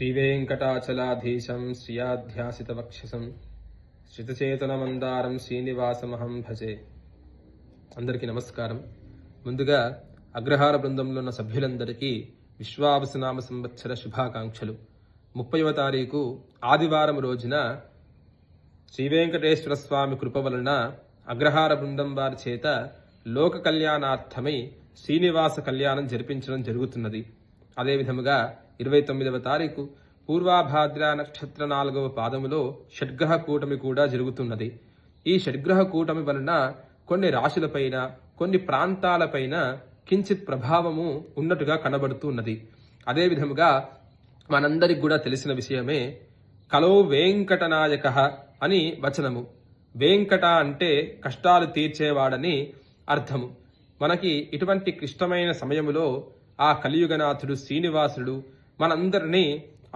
శ్రీవేంకటాచలాధీశం శ్రియాధ్యాసితవక్షసం శ్రితచేతనమందారం శ్రీనివాసమహం భజే. అందరికీ నమస్కారం. ముందుగా అగ్రహార బృందంలో ఉన్న సభ్యులందరికీ విశ్వావసునామ సంవత్సర శుభాకాంక్షలు. 30వ తారీఖు ఆదివారం రోజున శ్రీవేంకటేశ్వర స్వామి కృప వలన అగ్రహార బృందం వారి చేత లోక కళ్యాణార్థమై శ్రీనివాస కళ్యాణం జరిపించడం జరుగుతున్నది. అదేవిధముగా 29వ తారీఖు పూర్వాభాద్ర నక్షత్ర 4వ పాదములో షడ్గ్రహ కూటమి కూడా జరుగుతున్నది. ఈ షడ్గ్రహ కూటమి వలన కొన్ని రాశులపైన కొన్ని ప్రాంతాలపైన కించిత్ ప్రభావము ఉన్నట్టుగా కనబడుతున్నది. అదేవిధముగా మనందరికి కూడా తెలిసిన విషయమే కలో వెంకటనాయక అని వచనము. వెంకట అంటే కష్టాలు తీర్చేవాడని అర్థము. మనకి ఇటువంటి క్లిష్టమైన సమయములో ఆ కలియుగనాథుడు శ్రీనివాసుడు మనందరినీ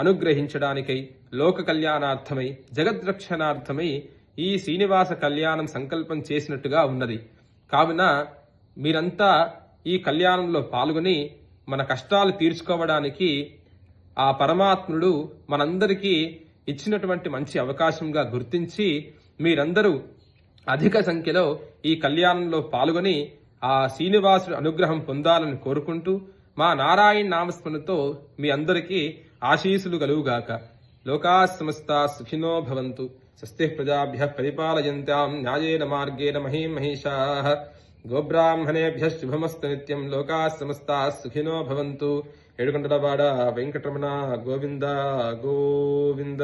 అనుగ్రహించడానికై లోక కళ్యాణార్థమై జగద్రక్షణార్థమై ఈ శ్రీనివాస కళ్యాణం సంకల్పం చేసినట్టుగా ఉన్నది. కావున మీరంతా ఈ కళ్యాణంలో పాల్గొని మన కష్టాలు తీర్చుకోవడానికి ఆ పరమాత్ముడు మనందరికీ ఇచ్చినటువంటి మంచి అవకాశంగా గుర్తించి మీరందరూ అధిక సంఖ్యలో ఈ కళ్యాణంలో పాల్గొని ఆ శ్రీనివాసుడు అనుగ్రహం పొందాలని కోరుకుంటూ మా నారాయణ నామస్మరణతో మీ అందరికీ ఆశీస్సులు కలుగుగాక. లోకా సమస్తా సుఖినో భవంతు. స్వస్తి ప్రజాభ్యః పరిపాలయంతాం న్యాయేన మార్గేణ మహీం మహిషాః. గోబ్రాహ్మణేభ్యః శుభమస్తు నిత్యం. లోకా సమస్తా సుఖినో భవంతు. ఏడుకొండలవాడ వెంకటరమణ గోవింద గోవింద.